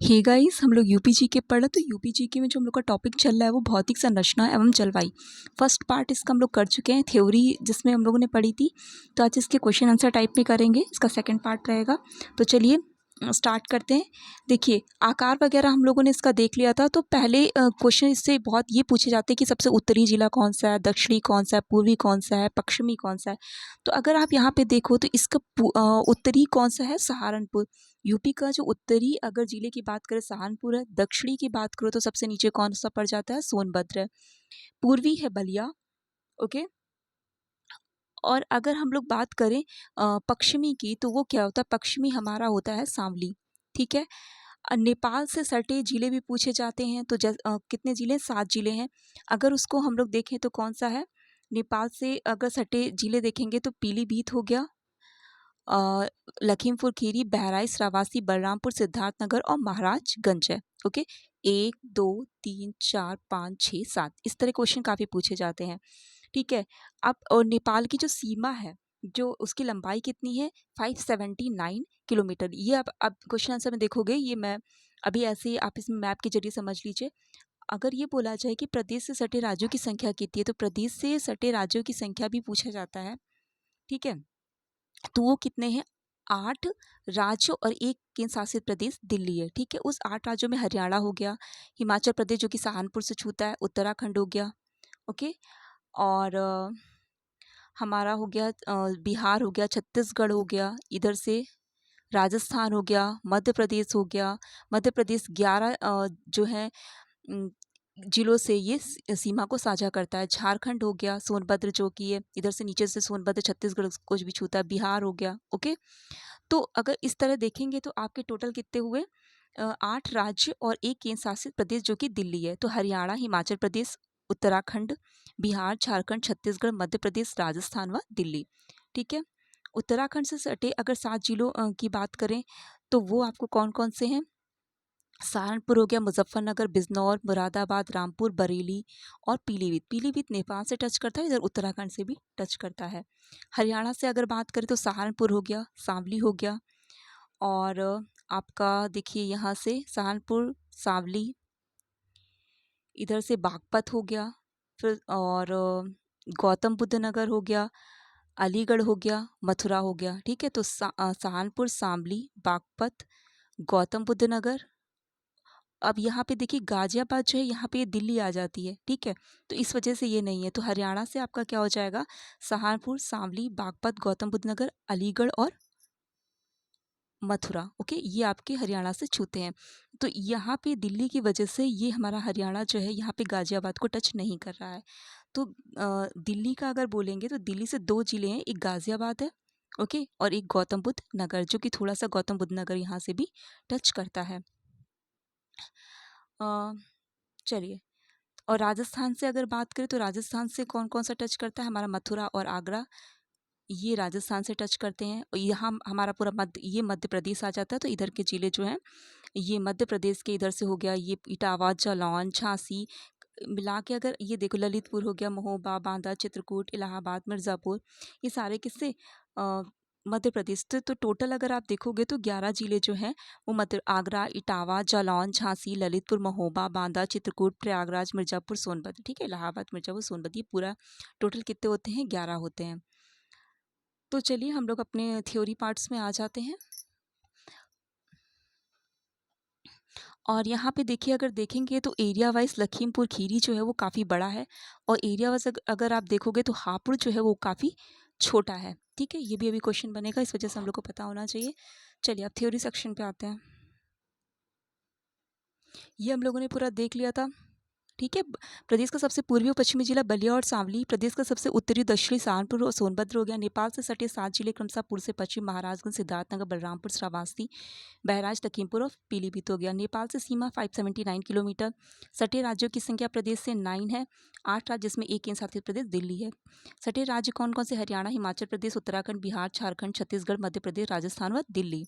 Hey guys, हम लोग UP के पढ़ रहे, तो यूपी जीके में जो हम लोग का टॉपिक चल रहा है वो भौतिक संरचना एवं जलवायु। फर्स्ट पार्ट इसका हम लोग कर चुके हैं, थ्योरी जिसमें हम लोगों ने पढ़ी थी। तो आज इसके क्वेश्चन आंसर टाइप में करेंगे, इसका सेकंड पार्ट रहेगा। तो चलिए स्टार्ट करते हैं। देखिए आकार वगैरह हम लोगों ने इसका देख लिया था। तो पहले क्वेश्चन इससे बहुत ये पूछे जाते हैं कि सबसे उत्तरी जिला कौन सा है, दक्षिणी कौन सा है, पूर्वी कौन सा है, पश्चिमी कौन सा है। तो अगर आप यहाँ पे देखो तो इसका उत्तरी कौन सा है, सहारनपुर। यूपी का जो उत्तरी अगर जिले की बात करें सहारनपुर है। दक्षिणी की बात करो तो सबसे नीचे कौन सा पड़ जाता है, सोनभद्र है। पूर्वी है बलिया। ओके। और अगर हम लोग बात करें पश्चिमी की, तो वो क्या होता है, पश्चिमी हमारा होता है शामली। ठीक है। नेपाल से सटे जिले भी पूछे जाते हैं। तो कितने जिले, 7 जिले हैं। अगर उसको हम लोग देखें तो कौन सा है, नेपाल से अगर सटे जिले देखेंगे तो पीलीभीत हो गया, लखीमपुर खीरी, बहराइच, श्रावस्ती, बलरामपुर, सिद्धार्थनगर और महाराजगंज है। ओके। 1 2 3 4 5 6 7 इस तरह क्वेश्चन काफ़ी पूछे जाते हैं। ठीक है। अब और नेपाल की जो सीमा है, जो उसकी लंबाई कितनी है, 579 किलोमीटर। ये अब क्वेश्चन आंसर में देखोगे, ये मैं अभी ऐसे ही आप इसमें मैप के जरिए समझ लीजिए। अगर ये बोला जाए कि प्रदेश से सटे राज्यों की संख्या कितनी है, तो प्रदेश से सटे राज्यों की संख्या भी पूछा जाता है। ठीक है। तो वो कितने हैं, 8 राज्य और एक केंद्र शासित प्रदेश दिल्ली है। ठीक है। उस 8 राज्यों में हरियाणा हो गया, हिमाचल प्रदेश जो कि सहारनपुर से छूता है, उत्तराखंड हो गया। ओके। और हमारा हो गया बिहार हो गया, छत्तीसगढ़ हो गया, इधर से राजस्थान हो गया, मध्य प्रदेश हो गया। मध्य प्रदेश 11 जो है जिलों से ये सीमा को साझा करता है। झारखंड हो गया, सोनभद्र जो कि है इधर से नीचे से सोनभद्र छत्तीसगढ़ को भी छूता है। बिहार हो गया। ओके। तो अगर इस तरह देखेंगे तो आपके टोटल कितने हुए, 8 राज्य और एक केंद्र शासित प्रदेश जो कि दिल्ली है। तो हरियाणा, हिमाचल प्रदेश, उत्तराखंड, बिहार, झारखंड, छत्तीसगढ़, मध्य प्रदेश, राजस्थान व दिल्ली। ठीक है। उत्तराखंड से सटे अगर 7 जिलों की बात करें तो वो आपको कौन कौन से हैं, सहारनपुर हो गया, मुजफ्फरनगर, बिजनौर, मुरादाबाद, रामपुर, बरेली और पीलीभीत। पीलीभीत नेपाल से टच करता है, इधर उत्तराखंड से भी टच करता है। हरियाणा से अगर बात करें तो सहारनपुर हो गया, सांवली हो गया, और आपका देखिए यहाँ से सहारनपुर, सांवली, इधर से बागपत हो गया, फिर और गौतम बुद्ध नगर हो गया, अलीगढ़ हो गया, मथुरा हो गया। ठीक है। तो सहारनपुर, सांवली, बागपत, गौतम बुद्ध नगर। अब यहाँ पे देखिए गाजियाबाद जो है यहाँ पे दिल्ली आ जाती है। ठीक है। तो इस वजह से ये नहीं है। तो हरियाणा से आपका क्या हो जाएगा, सहारनपुर, सांवली, बागपत, गौतम बुद्ध नगर, अलीगढ़ और मथुरा। ओके। ये आपके हरियाणा से छूते हैं। तो यहाँ पे दिल्ली की वजह से ये हमारा हरियाणा जो है यहाँ पे गाजियाबाद को टच नहीं कर रहा है। तो दिल्ली का अगर बोलेंगे तो दिल्ली से 2 जिले हैं, एक गाजियाबाद है, ओके, और एक गौतम बुद्ध नगर, जो कि थोड़ा सा गौतम बुद्ध नगर यहाँ से भी टच करता है। चलिए, और राजस्थान से अगर बात करें तो राजस्थान से कौन कौन सा टच करता है, हमारा मथुरा और आगरा, ये राजस्थान से टच करते हैं। और यहाँ हमारा पूरा ये मध्य प्रदेश आ जाता है। तो इधर के ज़िले जो हैं ये मध्य प्रदेश के इधर से हो गया, ये इटावा, जालौन, झांसी मिला के अगर ये देखो, ललितपुर हो गया, महोबा, बांदा, चित्रकूट, इलाहाबाद, मिर्ज़ापुर, ये सारे किससे, मध्य प्रदेश। तो टोटल अगर आप देखोगे तो 11 ज़िले जो हैं वो मध्य, आगरा, इटावा, जालौन, झांसी, ललितपुर, महोबा, बांदा, चित्रकूट, प्रयागराज, मिर्ज़ापुर, सोनभद्र। ठीक है। इलाहाबाद, मिर्ज़ापुर, सोनभद्र, ये पूरा टोटल कितने होते हैं, 11 होते हैं। तो चलिए हम लोग अपने थ्योरी पार्ट्स में आ जाते हैं। और यहाँ पे देखिए अगर देखेंगे तो एरिया वाइज लखीमपुर खीरी जो है वो काफ़ी बड़ा है, और एरिया वाइज अगर आप देखोगे तो हापुड़ जो है वो काफ़ी छोटा है। ठीक है। ये भी अभी क्वेश्चन बनेगा, इस वजह से हम लोग को पता होना चाहिए। चलिए अब थ्योरी सेक्शन पे आते हैं। ये हम लोगों ने पूरा देख लिया था। ठीक है। प्रदेश का सबसे पूर्वी और पश्चिमी जिला बलिया और सांवली, प्रदेश का सबसे उत्तरी दक्षिणी सहारनपुर और सोनभद्र हो गया। नेपाल से सटे 7 जिले क्रमशः पूर्व से पश्चिम, महाराजगंज, सिद्धार्थनगर, बलरामपुर, श्रावस्ती, बहराइच, लखीमपुर और पीलीभीत हो गया। नेपाल से सीमा 579 किलोमीटर। सटे राज्यों की संख्या प्रदेश से 9 है, 8 राज्य जिसमें एक केंद्र शासित प्रदेश दिल्ली है। सटे राज्य कौन कौन से, हरियाणा, हिमाचल प्रदेश, उत्तराखंड, बिहार, झारखंड, छत्तीसगढ़, मध्य प्रदेश, राजस्थान व दिल्ली।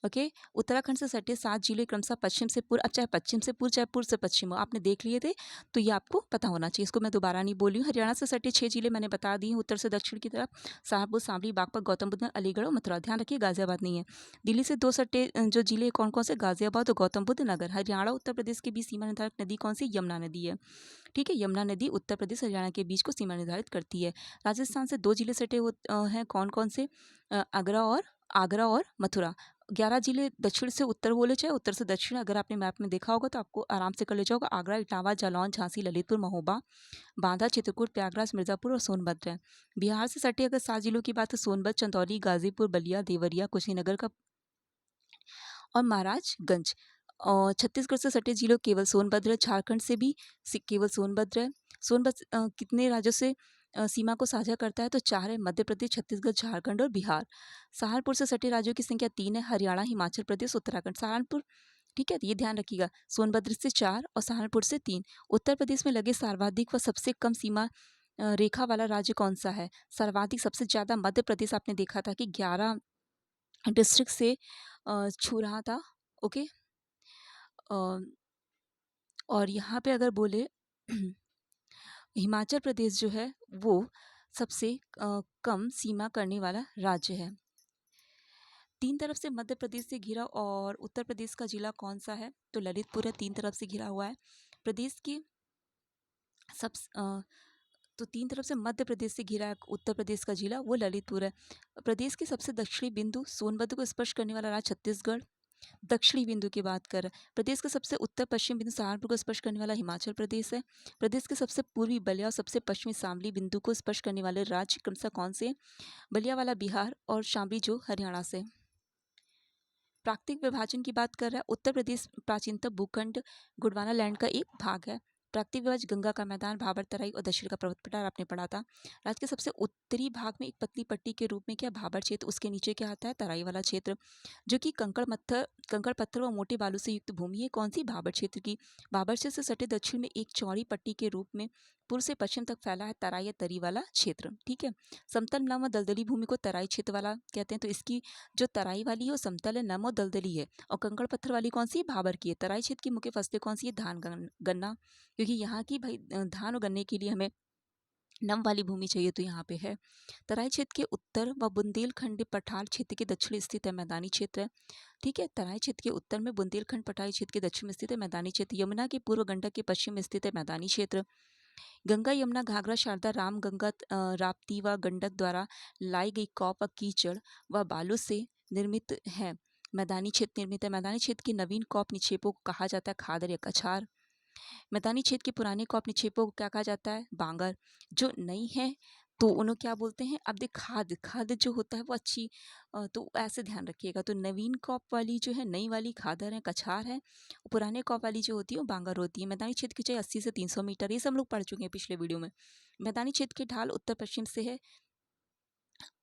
ओके। उत्तराखंड से सटे 7 जिले क्रमशः पश्चिम से पूर्व, अब चाहे पश्चिम से पूर्व चाहे पूर्व से पश्चिम हो, आपने देख लिए थे, तो ये आपको पता होना चाहिए, इसको मैं दोबारा नहीं बोली हूँ। हरियाणा से सटे 6 जिले मैंने बता दिए हैं उत्तर से दक्षिण की तरफ, सहारनपुर, शामली, बागपत, गौतम बुद्ध नगर, अलीगढ़ और मथुरा। ध्यान रखिए गाजियाबाद नहीं है। दिल्ली से 2 सटे जो जिले कौन कौन से, गाजियाबाद और गौतम बुद्ध नगर। हरियाणा उत्तर प्रदेश के बीच सीमा निर्धारक नदी कौन सी, यमुना नदी है। ठीक है, यमुना नदी उत्तर प्रदेश हरियाणा के बीच को सीमा निर्धारित करती है। राजस्थान से 2 जिले सटे हैं, कौन कौन से, आगरा और मथुरा। 11 जिले दक्षिण से उत्तर बोले, चाहे उत्तर से दक्षिण, अगर आपने मैप में देखा होगा तो आपको आराम से कर ले जाओगा। आगरा, इटावा, जालौन, झांसी, ललितपुर, महोबा, बांदा, चित्रकूट, प्रयागराज, मिर्जापुर और सोनभद्र है। बिहार से सटे अगर 7 जिलों की बात है, सोनभद्र, चंदौली, गाजीपुर, बलिया, देवरिया, कुशीनगर का और महाराजगंज। और छत्तीसगढ़ से सटे जिलों केवल सोनभद्र है। झारखंड से भी केवल सोनभद्र है। सोनभद्र कितने राज्यों से सीमा को साझा करता है, तो 4 है, मध्य प्रदेश, छत्तीसगढ़, झारखंड और बिहार। सहारनपुर से सटे राज्यों की संख्या 3 है, हरियाणा, हिमाचल प्रदेश, उत्तराखंड। सहारनपुर, ठीक है, तो ये ध्यान रखिएगा, सोनभद्र से 4 और सहारनपुर से 3। उत्तर प्रदेश में लगे सर्वाधिक व सबसे कम सीमा रेखा वाला राज्य कौन सा है? सर्वाधिक सबसे ज़्यादा मध्य प्रदेश, आपने देखा था कि 11 डिस्ट्रिक्ट से छू रहा था। ओके। और यहाँ पे अगर बोले हिमाचल प्रदेश जो है वो सबसे कम सीमा करने वाला राज्य है। 3 तरफ से मध्य प्रदेश से घिरा और उत्तर प्रदेश का जिला कौन सा है? तो ललितपुर है, 3 तरफ से घिरा हुआ है। प्रदेश की सब तो 3 तरफ से मध्य प्रदेश से घिरा है उत्तर प्रदेश का जिला, वो ललितपुर है। प्रदेश के सबसे दक्षिणी बिंदु सोनभद्र को स्पर्श करने वाला राज्य छत्तीसगढ़। दक्षिणी बिंदु की बात कर रहे हैं। प्रदेश का सबसे उत्तर पश्चिम बिंदु सहारनपुर को स्पर्श करने वाला हिमाचल प्रदेश है। प्रदेश के सबसे पूर्वी बलिया और सबसे पश्चिमी शामली बिंदु को स्पर्श करने वाले राज्य क्रमशः कौन से हैं? बलिया वाला बिहार और शामली जो हरियाणा से। प्राकृतिक विभाजन की बात कर रहा है, उत्तर प्रदेश प्राचीनतम भूखंड गोंडवाना लैंड का एक भाग है। प्राकृतिक विभाजन गंगा का मैदान, भाबर तराई और दक्षिण का पर्वत पठार, आपने पढ़ा था। राज्य के सबसे उत्तरी भाग में एक पतली पट्टी के रूप में क्या, भाबर क्षेत्र, उसके नीचे क्या आता है, तराई वाला क्षेत्र, जो कि कंकड़ पत्थर व मोटे बालू से युक्त भूमि है। कौन सी, भाबर क्षेत्र की। भाबर क्षेत्र से सटे दक्षिण में एक चौड़ी पट्टी के रूप में पूर्व से पश्चिम तक फैला है तराई या तरी वाला क्षेत्र। ठीक है, समतल नम व दलदली भूमि को तराई क्षेत्र वाला कहते हैं। तो इसकी जो तराई वाली है वो समतल है, नम और दलदली है। और कंकड़ पत्थर वाली कौन सी है, भाबर की है। तराई क्षेत्र की मुख्य फसलें कौन सी है, धान, गन्ना, क्योंकि यहाँ की भाई धान और गन्ने के लिए हमें नम वाली भूमि चाहिए, तो यहाँ पे है। तराई क्षेत्र के उत्तर व बुंदेलखंड पठार क्षेत्र के दक्षिण स्थित है, मैदानी क्षेत्र है। ठीक है, तराई क्षेत्र के उत्तर में, बुंदेलखंड पठारी क्षेत्र के दक्षिण में स्थित है, मैदानी क्षेत्र। यमुना के पूर्व, गंडक के पश्चिम में स्थित है, मैदानी क्षेत्र। गंगा, यमुना, घाघरा, शारदा, रामगंगा, राप्ती व गंडक द्वारा लाई गई कॉप व कीचड़ व बालू से निर्मित है, मैदानी क्षेत्र निर्मित है। मैदानी क्षेत्र के नवीन कॉप निक्षेपों को कहा जाता है खादर या कछार। मैदानी क्षेत्र के पुराने कॉप निक्षेपों को क्या कहा जाता है, बांगर। जो नई है तो उन्हें क्या बोलते हैं, अब देख, खाद, खाद जो होता है वो अच्छी, तो ऐसे ध्यान रखिएगा। तो नवीन कॉप वाली जो है, नई वाली खादर है, कछार है। पुराने कॉप वाली जो होती है वो बांगर होती है। मैदानी क्षेत्र की ऊंचाई 80 से 300 मीटर, ये सब हम लोग पढ़ चुके हैं पिछले वीडियो में। मैदानी क्षेत्र की ढाल उत्तर पश्चिम से है।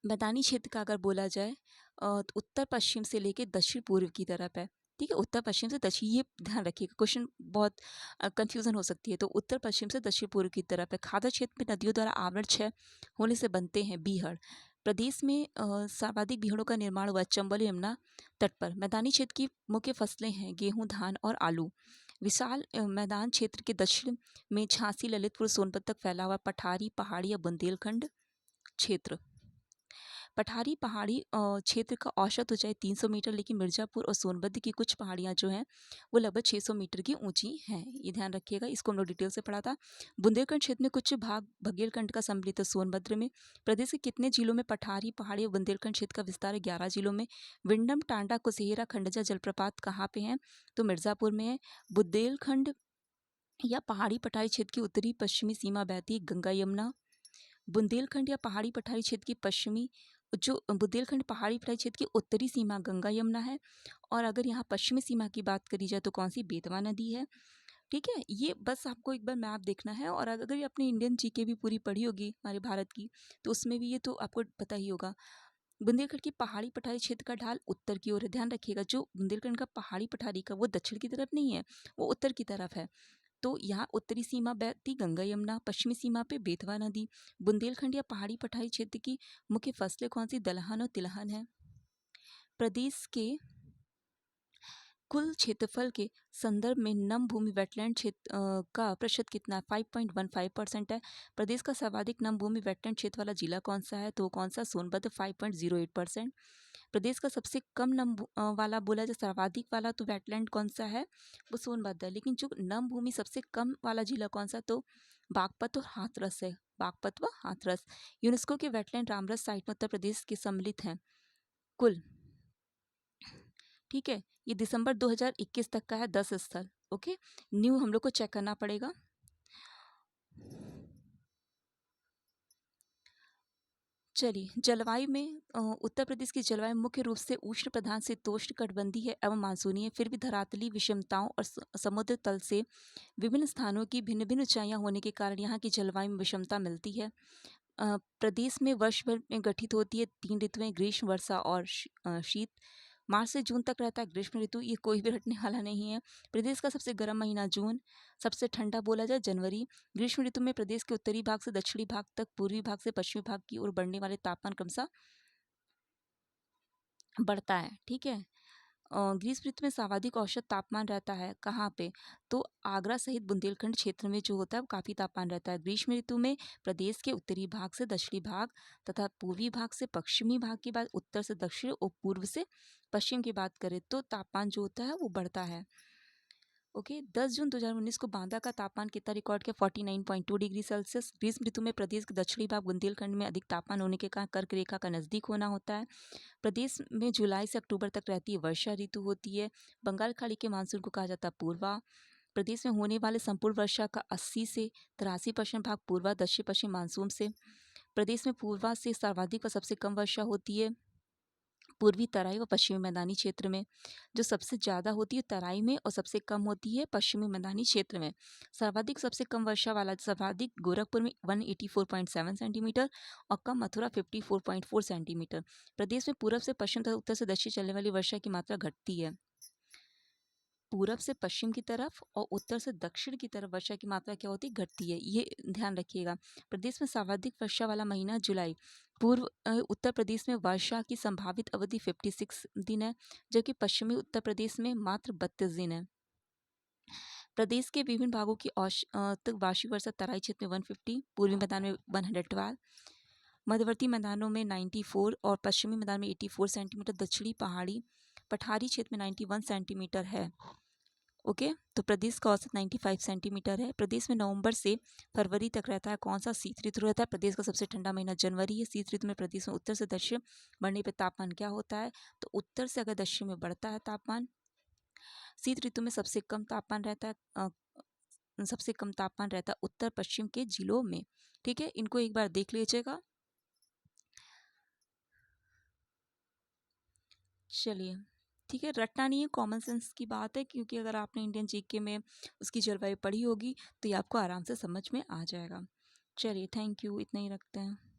मैदानी क्षेत्र का अगर बोला जाए तो उत्तर पश्चिम से लेके दक्षिण पूर्व की तरफ है। ठीक है, उत्तर पश्चिम से दक्षिण, ये ध्यान रखिएगा, क्वेश्चन बहुत कंफ्यूजन हो सकती है। तो उत्तर पश्चिम से दक्षिण पूर्व की तरफ है। खादर क्षेत्र में नदियों द्वारा आवरण क्षय होने से बनते हैं बीहड़। प्रदेश में सर्वाधिक बीहड़ों का निर्माण हुआ है चंबल यमुना तट पर। मैदानी क्षेत्र की मुख्य फसलें हैं गेहूं, धान और आलू। विशाल मैदान क्षेत्र के दक्षिण में झांसी, ललितपुर, सोनभद्र तक फैला हुआ पठारी, पहाड़ी या बुंदेलखंड क्षेत्र। पठारी पहाड़ी क्षेत्र का औसत ऊंचाई 300 मीटर, लेकिन मिर्जापुर और सोनभद्र की कुछ पहाड़ियाँ जो हैं वो लगभग 600 मीटर की ऊंची हैं। ये ध्यान रखिएगा, इसको हम लोग डिटेल से पढ़ा था। बुंदेलखंड क्षेत्र में कुछ भाग बघेलखंड का सम्मिलित है सोनभद्र में। प्रदेश के कितने जिलों में पठारी पहाड़ी और बुंदेलखंड क्षेत्र का विस्तार है, 11 जिलों में। विंडम, टांडा, कुसेहरा, खंडजा जलप्रपात कहाँ पे हैं, तो मिर्जापुर में है। बुंदेलखंड या पहाड़ी पठारी क्षेत्र की उत्तरी पश्चिमी सीमा बहती है गंगा यमुना। बुंदेलखंड या पहाड़ी पठारी क्षेत्र की पश्चिमी, जो बुंदेलखंड पहाड़ी पठारी क्षेत्र की उत्तरी सीमा गंगा यमुना है। और अगर यहाँ पश्चिमी सीमा की बात करी जाए तो कौन सी, बेतवा नदी है। ठीक है, ये बस आपको एक बार मैप देखना है। और अगर ये अपनी इंडियन जीके भी पूरी पढ़ी होगी हमारे भारत की, तो उसमें भी ये तो आपको पता ही होगा। बुंदेलखंड की पहाड़ी पठारी क्षेत्र का ढाल उत्तर की ओर है। ध्यान रखिएगा, जो बुंदेलखंड का पहाड़ी पठारी का वो दक्षिण की तरफ नहीं है, वो उत्तर की तरफ है। तो यहाँ उत्तरी सीमा बहती गंगा यमुना, पश्चिमी सीमा पे बेतवा नदी। बुंदेलखंड या पहाड़ी पठारी क्षेत्र की मुख्य फसलें कौन सी, दलहन और तिलहन है। प्रदेश के कुल क्षेत्रफल के संदर्भ में नम भूमि वेटलैंड क्षेत्र का प्रतिशत कितना है? 5.15% है। प्रदेश का सर्वाधिक नम भूमि वेटलैंड क्षेत्र वाला जिला कौन सा है? तो कौन सा? सोनभद्र 5.08%। प्रदेश का सबसे कम नम वाला बोला जाए सर्वाधिक वाला तो वेटलैंड कौन सा है? वो सोनभद्र है। लेकिन जो नम भूमि सबसे कम वाला जिला कौन सा? तो बागपत और हाथरस है। बागपत व हाथरस। यूनेस्को के वेटलैंड रामरस साइट में उत्तर प्रदेश के सम्मिलित हैं कुल, ठीक है, ये दिसंबर 2021 तक का है 10 स्थल। ओके, न्यू हम लोग को चेक करना पड़ेगा। चलिए, जलवायु में उत्तर प्रदेश की जलवायु मुख्य रूप से उष्ण प्रधान से तोष्ण कटिबंधीय है एवं मानसूनी है। फिर भी धरातली विषमताओं और समुद्र तल से विभिन्न स्थानों की भिन्न भिन्न ऊंचाइयां होने के कारण यहाँ की जलवायु में विषमता मिलती है। प्रदेश में वर्ष भर में गठित होती है 3 ऋतुएं, ग्रीष्म, वर्षा और शीत। मार्च से जून तक रहता है ग्रीष्म ऋतु, ये कोई भी हटने वाला नहीं है। प्रदेश का सबसे गर्म महीना जून, सबसे ठंडा बोला जाए जनवरी। ग्रीष्म ऋतु में प्रदेश के उत्तरी भाग से दक्षिणी भाग तक, पूर्वी भाग से पश्चिमी भाग की ओर बढ़ने वाले तापमान क्रमशः बढ़ता है, ठीक है। ग्रीष्म ऋतु में सर्वाधिक औसत तापमान रहता है कहाँ पे? तो आगरा सहित बुंदेलखंड क्षेत्र में जो होता है वो काफ़ी तापमान रहता है। ग्रीष्म ऋतु में प्रदेश के उत्तरी भाग से दक्षिणी भाग तथा पूर्वी भाग से पश्चिमी भाग की बात, उत्तर से दक्षिण और पूर्व से पश्चिम की बात करें तो तापमान जो होता है वो बढ़ता है। ओके, 10 जून 2019 को बांदा का तापमान कितना रिकॉर्ड किया? 49.2 डिग्री सेल्सियस। ग्रीष्म ऋतु में प्रदेश के दक्षिणी भाग बुंदेलखंड में अधिक तापमान होने के कारण कर्क रेखा का नजदीक होना होता है। प्रदेश में जुलाई से अक्टूबर तक रहती है वर्षा ऋतु होती है। बंगाल खाड़ी के मानसून को कहा जाता है पूर्वा। प्रदेश में होने वाले संपूर्ण वर्षा का 80 से 83% भाग पूर्वा दक्षिण पश्चिम मानसून से। प्रदेश में पूर्वा से सर्वाधिक व सबसे कम वर्षा होती है पूर्वी तराई व पश्चिमी मैदानी क्षेत्र में। जो सबसे ज़्यादा होती है तराई में और सबसे कम होती है पश्चिमी मैदानी क्षेत्र में। सर्वाधिक सबसे कम वर्षा वाला सर्वाधिक गोरखपुर में 184.7 सेंटीमीटर और कम मथुरा 54.4 सेंटीमीटर। प्रदेश में पूर्व से पश्चिम तथा उत्तर से दक्षिण चलने वाली वर्षा की मात्रा घटती है। पूरब से पश्चिम की तरफ और उत्तर से दक्षिण की तरफ वर्षा की मात्रा क्या होती है? घटती है, ये ध्यान रखिएगा। प्रदेश में सर्वाधिक वर्षा वाला महीना जुलाई। पूर्व उत्तर प्रदेश में वर्षा की संभावित अवधि 56 दिन है, जबकि पश्चिमी उत्तर प्रदेश में मात्र 32 दिन है। प्रदेश के विभिन्न भागों की औसत वार्षिक वर्षा तराई क्षेत्र में 150, पूर्वी मैदान में 112, मध्यवर्ती मैदानों में 94 और पश्चिमी मैदान में 84 सेंटीमीटर, दक्षिणी पहाड़ी पठारी क्षेत्र में 91 सेंटीमीटर है। ओके, तो प्रदेश का औसत 95 सेंटीमीटर है। प्रदेश में नवंबर से फरवरी तक रहता है कौन सा? शीत ऋतु रहता है। प्रदेश का सबसे ठंडा महीना जनवरी है। शीत ऋतु में प्रदेश में उत्तर से दक्षिण बढ़ने पर तापमान क्या होता है? तो उत्तर से अगर दक्षिण में बढ़ता है तापमान। शीत ऋतु में सबसे कम तापमान रहता है सबसे कम तापमान रहता है उत्तर पश्चिम के जिलों में, ठीक है। इनको एक बार देख लीजिएगा। चलिए, ठीक है, रटना नहीं है, कॉमन सेंस की बात है, क्योंकि अगर आपने इंडियन जीके में उसकी जलवायु पढ़ी होगी तो ये आपको आराम से समझ में आ जाएगा। चलिए, थैंक यू, इतना ही रखते हैं।